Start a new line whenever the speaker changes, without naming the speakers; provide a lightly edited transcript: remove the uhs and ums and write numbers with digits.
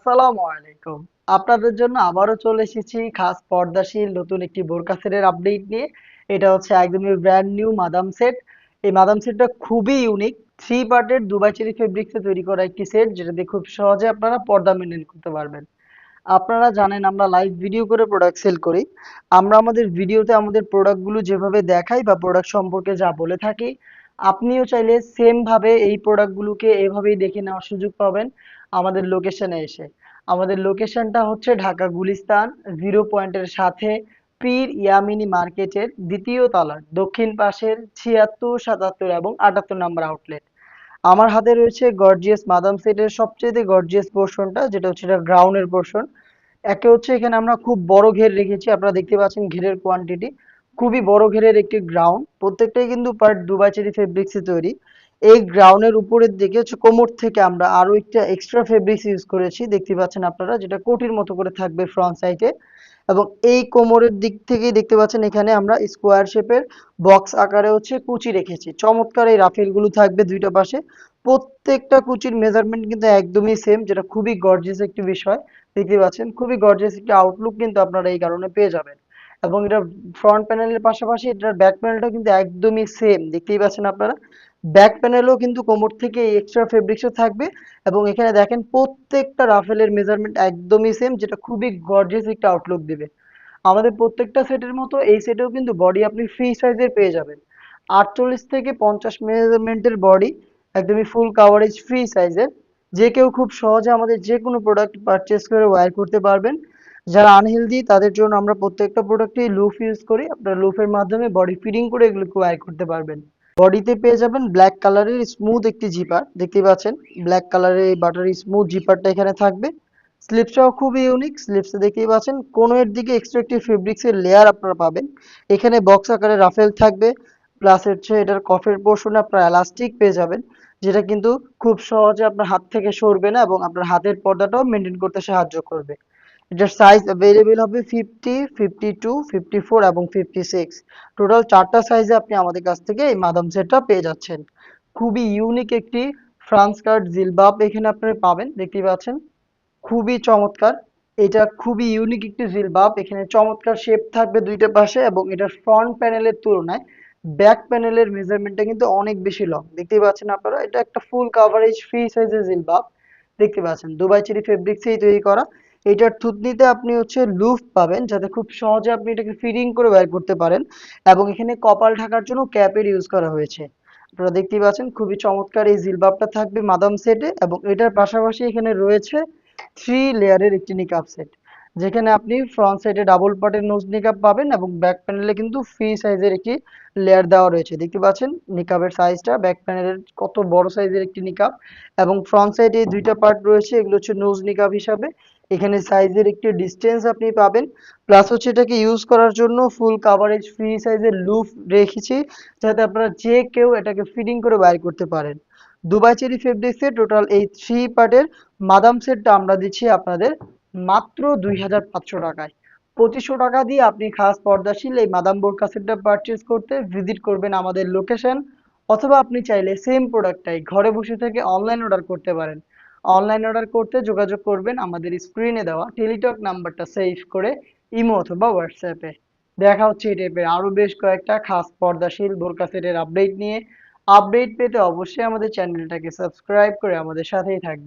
আসসালামু আলাইকুম। আপনাদের জন্য আবারও চলে এসেছি খাস পর্দাশীল নতুন একটি বোরকা সেটের আপডেট নিয়ে। এটা হচ্ছে একদমই ব্র্যান্ড নিউ মাদাম সেট। এই মাদাম সেটটা খুবই ইউনিক। 3 পার্টের দুবাই চেরি ফেব্রিক্সে তৈরি করা একটি সেট, যেটা দিয়ে খুব সহজে আপনারা পর্দা মেইনটেইন করতে পারবেন। আপনারা জানেন আমরা লাইভ ভিডিও করে প্রোডাক্ট সেল করি। আমরা আমাদের ভিডিওতে আমাদের প্রোডাক্টগুলো যেভাবে দেখাই বা প্রোডাক্ট সম্পর্কে যা বলে থাকি, আপনিও চাইলে সেম ভাবে এই প্রোডাক্টগুলোকে এভাবেই দেখে নেওয়ার সুযোগ পাবেন আমাদের লোকেশনে এসে। আমাদের লোকেশনটা হচ্ছে ঢাকা গুলিস্তান 0 পয়েন্টের সাথে পীর ইয়ামিনী মার্কেটের দ্বিতীয় তলার দক্ষিণ পাশের 76, 77 এবং 78 নম্বর আউটলেট। আমার হাতে রয়েছে গর্জিয়াস মাদাম সেটের সবচেয়ে গর্জিয়াস পোর্শনটা, যেটা হচ্ছে এটা গ্রাউন্ডের পোর্শন। একে হচ্ছে এখানে আমরা খুব বড় ঘের রেখেছি, আপনারা দেখতে পাচ্ছেন ঘেরের কোয়ান্টিটি খুবই বড় ঘেরের একটি গ্রাউন্ড, প্রত্যেকটাই কিন্তু পার্ট দুবাই চেরি ফেব্রিক্সে তৈরি। এই গ্রাউন্ডের উপরের দিকে হচ্ছে কোমর থেকে আমরা আরো একটা এক্সট্রা ফেব্রিক্স ইউজ করেছি, দেখতে পাচ্ছেন আপনারা, যেটা কোটির মতো করে থাকবে ফ্রন্ট সাইডে। এবং এই কোমরের দিক থেকেই দেখতে পাচ্ছেন এখানে আমরা স্কোয়ার শেপের বক্স আকারে হচ্ছে কুচি রেখেছি। চমৎকার এই রাফেল গুলো থাকবে দুইটা পাশে। প্রত্যেকটা কুচির মেজারমেন্ট কিন্তু একদমই সেম, যেটা খুবই গর্জিয়াস একটি বিষয়। দেখতে পাচ্ছেন খুবই গর্জিয়াস একটি আউটলুক কিন্তু আপনারা এই কারণে পেয়ে যাবেন। এবং এটা ফ্রন্ট প্যানেলের পাশাপাশি এটার ব্যাক প্যানেলটা কিন্তু একদমই সেম, দেখতেই পাচ্ছেন আপনারা। ব্যাক প্যানেলও কিন্তু কোমর থেকে এই এক্সট্রা ফেব্রিক্সও থাকবে। এবং এখানে দেখেন প্রত্যেকটা রাফেলের মেজারমেন্ট একদমই সেম, যেটা খুবই গর্জিয়াস একটা আউটলুক দিবে। আমাদের প্রত্যেকটা সেটের মতো এই সেটেও কিন্তু বডি আপনি ফ্রি সাইজের পেয়ে যাবেন। 48 থেকে 50 মেজারমেন্টের বডি, একদমই ফুল কাভারেজ ফ্রি সাইজের। যে কেউ খুব সহজে আমাদের যে কোনো প্রোডাক্ট পারচেস করে ওয়্যার করতে পারবেন। যারা আনহেলদি তাদের জন্য আমরা প্রত্যেকটা প্রোডাক্টই লুফ ইউজ করি, আপনারা লুফের মাধ্যমে বডি ফিটিং করে এগুলোকে ওয়্যার করতে পারবেন। বডিতে পেয়ে যাবেন ব্ল্যাক কালারের স্মুথ একটি জিপার, দেখতে পাচ্ছেন ব্ল্যাক কালারের এই বাটারি স্মুথ জিপারটা এখানে থাকবে। স্লিপসটাও খুবই ইউনিক, স্লিপসে দেখতেই পাচ্ছেন কোণের দিকে এক্সট্রা একটি ফেব্রিক্সের লেয়ার আপনারা পাবেন। এখানে বক্স আকারে রাফেল থাকবে, প্লাস হচ্ছে এটার কফের পোর্শনে আপনারা এলাস্টিক পেয়ে যাবেন, যেটা কিন্তু খুব সহজে আপনার হাত থেকে সরবে না এবং আপনার হাতের পর্দাটাও মেনটেন করতে সাহায্য করবে। এটার সাইজ অ্যাভেলেবেল হবে 50, 52, 54 এবং 56। টোটাল 4টা সাইজে আপনি আমাদের কাছ থেকে এই মাদাম সেটটা পেয়ে যাচ্ছেন। খুবই ইউনিক একটি ফ্রান্স কাট জিলবাব এখানে আপনারা পাবেন, দেখতেই পাচ্ছেন খুবই চমৎকার। এটা খুবই ইউনিক একটি জিলবাব, এখানে চমৎকার শেপ থাকবে দুইটা পাশে এবং এটার ফ্রন্ট প্যানেলের তুলনায় ব্যাক প্যানেলের মেজারমেন্টটা কিন্তু অনেক বেশি লং, দেখতেই পাচ্ছেন আপনারা। এটা একটা ফুল কাভারেজ ফ্রি সাইজের জিলবাব, দেখতে পাচ্ছেন দুবাই চেরি ফেব্রিক্সেই তৈরি করা। এটার থুতনিতে আপনি হচ্ছে লুফ পাবেন, যাতে খুব সহজে আপনি এটাকে ফিটিং করে বের করতে পারেন। এবং এখানে কপাল ঢাকার জন্য ক্যাপের ইউজ করা হয়েছে। আপনারা দেখতেই পাচ্ছেন খুবই চমৎকার এই জিলবাবটা থাকবে মাদাম সেটে। এবং এটার পাশাপাশি এখানে রয়েছে 3 লেয়ারের একটি নিকাব সেট, যেখানে আপনি ফ্রন্ট সাইডে ডাবল পার্টের নোজ নিকাব পাবেন এবং ব্যাক প্যানেলে কিন্তু ফ্রি সাইজের একটি লেয়ার দেওয়া রয়েছে। দেখতে পাচ্ছেন নিকাবের সাইজটা, ব্যাক প্যানেলের কত বড় সাইজের একটি নিকাব। এবং ফ্রন্ট সাইডে দুইটা পার্ট রয়েছে, এগুলো হচ্ছে নোজ নিকাব হিসাবে। এখানে সাইজের একটি ডিস্টেন্স আপনি পাবেন, প্লাস হচ্ছে এটাকে ইউজ করার জন্য ফুল কাভারেজ ফ্রি সাইজের লুফ রেখেছি, যাতে আপনারা যে কেউ এটাকে ফিটিং করে বাইর করতে পারেন। দুবাই চেরি ফেব্রিক্সের টোটাল এই 3 পার্টের মাদাম সেটটা আমরা দিচ্ছি আপনাদের মাত্র 2500 টাকায়। 2500 টাকা দিয়ে আপনি খাস পর্দাশীল এই মাদাম বোরকা সেটটা পারচেস করতে ভিজিট করবেন আমাদের লোকেশন, অথবা আপনি চাইলে সেম প্রোডাক্টটাই ঘরে বসে থেকে অনলাইন অর্ডার করতে পারেন। অনলাইন অর্ডার করতে যোগাযোগ করবেন আমাদের স্ক্রিনে দেওয়া টেলিটক নাম্বারটা সেভ করে ইমো অথবা হোয়াটসঅ্যাপে। দেখা হচ্ছে এই টাইপের আরো বেশ কয়েকটা খাস পর্দাশীল বোরকা সেটের আপডেট নিয়ে। আপডেট পেতে অবশ্যই আমাদের চ্যানেলটাকে সাবস্ক্রাইব করে আমাদের সাথেই থাকবেন।